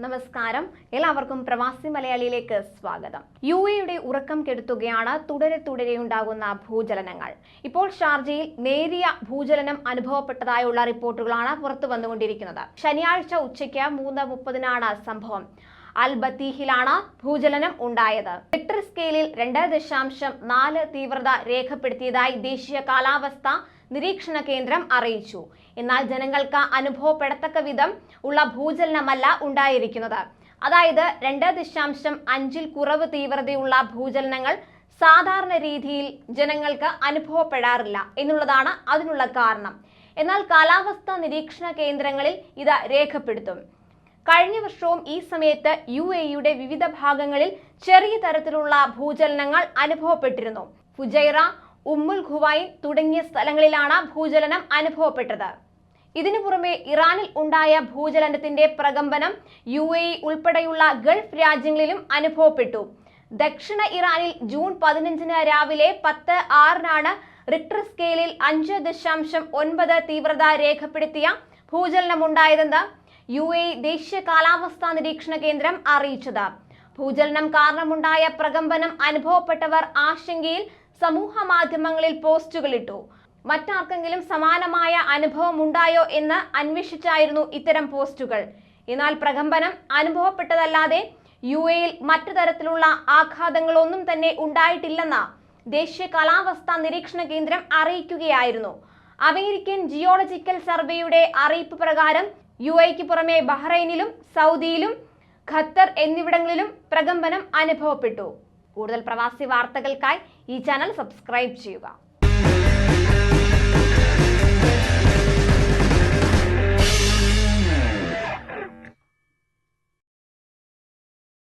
നമസ്കാരം, എല്ലാവർക്കും പ്രവാസി മലയാളിയിലേക്ക് സ്വാഗതം. യുഎഇയുടെ ഉറക്കം കെടുത്തുകയാണ് തുടരെയുണ്ടാകുന്ന ഭൂചലനങ്ങൾ. ഇപ്പോൾ ഷാർജയിൽ നേരിയ ഭൂചലനം അനുഭവപ്പെട്ടതായുള്ള റിപ്പോർട്ടുകളാണ് പുറത്തു വന്നുകൊണ്ടിരിക്കുന്നത്. ശനിയാഴ്ച ഉച്ചയ്ക്ക് 3:30 സംഭവം. അൽ ബത്തീഹിലാണ് ഭൂചലനം ഉണ്ടായത്. റിക്ടർ സ്കെയിലിൽ 2.4 തീവ്രത രേഖപ്പെടുത്തിയതായി ദേശീയ കാലാവസ്ഥ നിരീക്ഷണ കേന്ദ്രം അറിയിച്ചു. എന്നാൽ ജനങ്ങൾക്ക് അനുഭവപ്പെടത്തക്ക വിധം ഉള്ള ഭൂചലനമല്ല ഉണ്ടായിരിക്കുന്നത്. അതായത് 2.5 കുറവ് തീവ്രതയുള്ള ഭൂചലനങ്ങൾ സാധാരണ രീതിയിൽ ജനങ്ങൾക്ക് അനുഭവപ്പെടാറില്ല എന്നുള്ളതാണ് അതിനുള്ള കാരണം. എന്നാൽ കാലാവസ്ഥാ നിരീക്ഷണ കേന്ദ്രങ്ങളിൽ ഇത് രേഖപ്പെടുത്തും. കഴിഞ്ഞ വർഷവും ഈ സമയത്ത് യുഎഇയുടെ വിവിധ ഭാഗങ്ങളിൽ ചെറിയ തരത്തിലുള്ള ഭൂചലനങ്ങൾ അനുഭവപ്പെട്ടിരുന്നു. ഫുജൈറ, ഉമ്മുൽ ഖുവൈൻ തുടങ്ങിയ സ്ഥലങ്ങളിലാണ് ഭൂചലനം അനുഭവപ്പെട്ടത്. ഇതിനു പുറമെ ഇറാനിൽ ഉണ്ടായ ഭൂചലനത്തിന്റെ പ്രകമ്പനം യുഎഇ ഉൾപ്പെടെയുള്ള ഗൾഫ് രാജ്യങ്ങളിലും അനുഭവപ്പെട്ടു. ദക്ഷിണ ഇറാനിൽ ജൂൺ 15 രാവിലെ 10:06 റിക്ടർ സ്കെയിലിൽ 5.9 തീവ്രത രേഖപ്പെടുത്തിയ ഭൂചലനമുണ്ടായതെന്ന് യുഎഇ ദേശീയ കാലാവസ്ഥാ നിരീക്ഷണ കേന്ദ്രം അറിയിച്ചത്. ഭൂചലനം കാരണമുണ്ടായ പ്രകമ്പനം അനുഭവപ്പെട്ടവർ ആശങ്കയിൽ സമൂഹ മാധ്യമങ്ങളിൽ പോസ്റ്റുകളിട്ടു. മറ്റാർക്കെങ്കിലും സമാനമായ അനുഭവം ഉണ്ടായോ എന്ന് അന്വേഷിച്ചായിരുന്നു ഇത്തരം പോസ്റ്റുകൾ. എന്നാൽ പ്രകമ്പനം അനുഭവപ്പെട്ടതല്ലാതെ യുഎഇയിൽ മറ്റു തരത്തിലുള്ള ആഘാതങ്ങളൊന്നും തന്നെ ഉണ്ടായിട്ടില്ലെന്ന് ദേശീയ കാലാവസ്ഥാ നിരീക്ഷണ കേന്ദ്രം അറിയിക്കുകയായിരുന്നു. അമേരിക്കൻ ജിയോളജിക്കൽ സർവേയുടെ അറിയിപ്പ് പ്രകാരം യുഎഇക്ക് പുറമെ ബഹ്റൈനിലും സൗദിയിലും ഖത്തർ എന്നിവിടങ്ങളിലും പ്രകമ്പനം അനുഭവപ്പെട്ടു. കൂടുതൽ പ്രവാസി വാർത്തകൾക്കായി ഈ ചാനൽ സബ്സ്ക്രൈബ് ചെയ്യുക.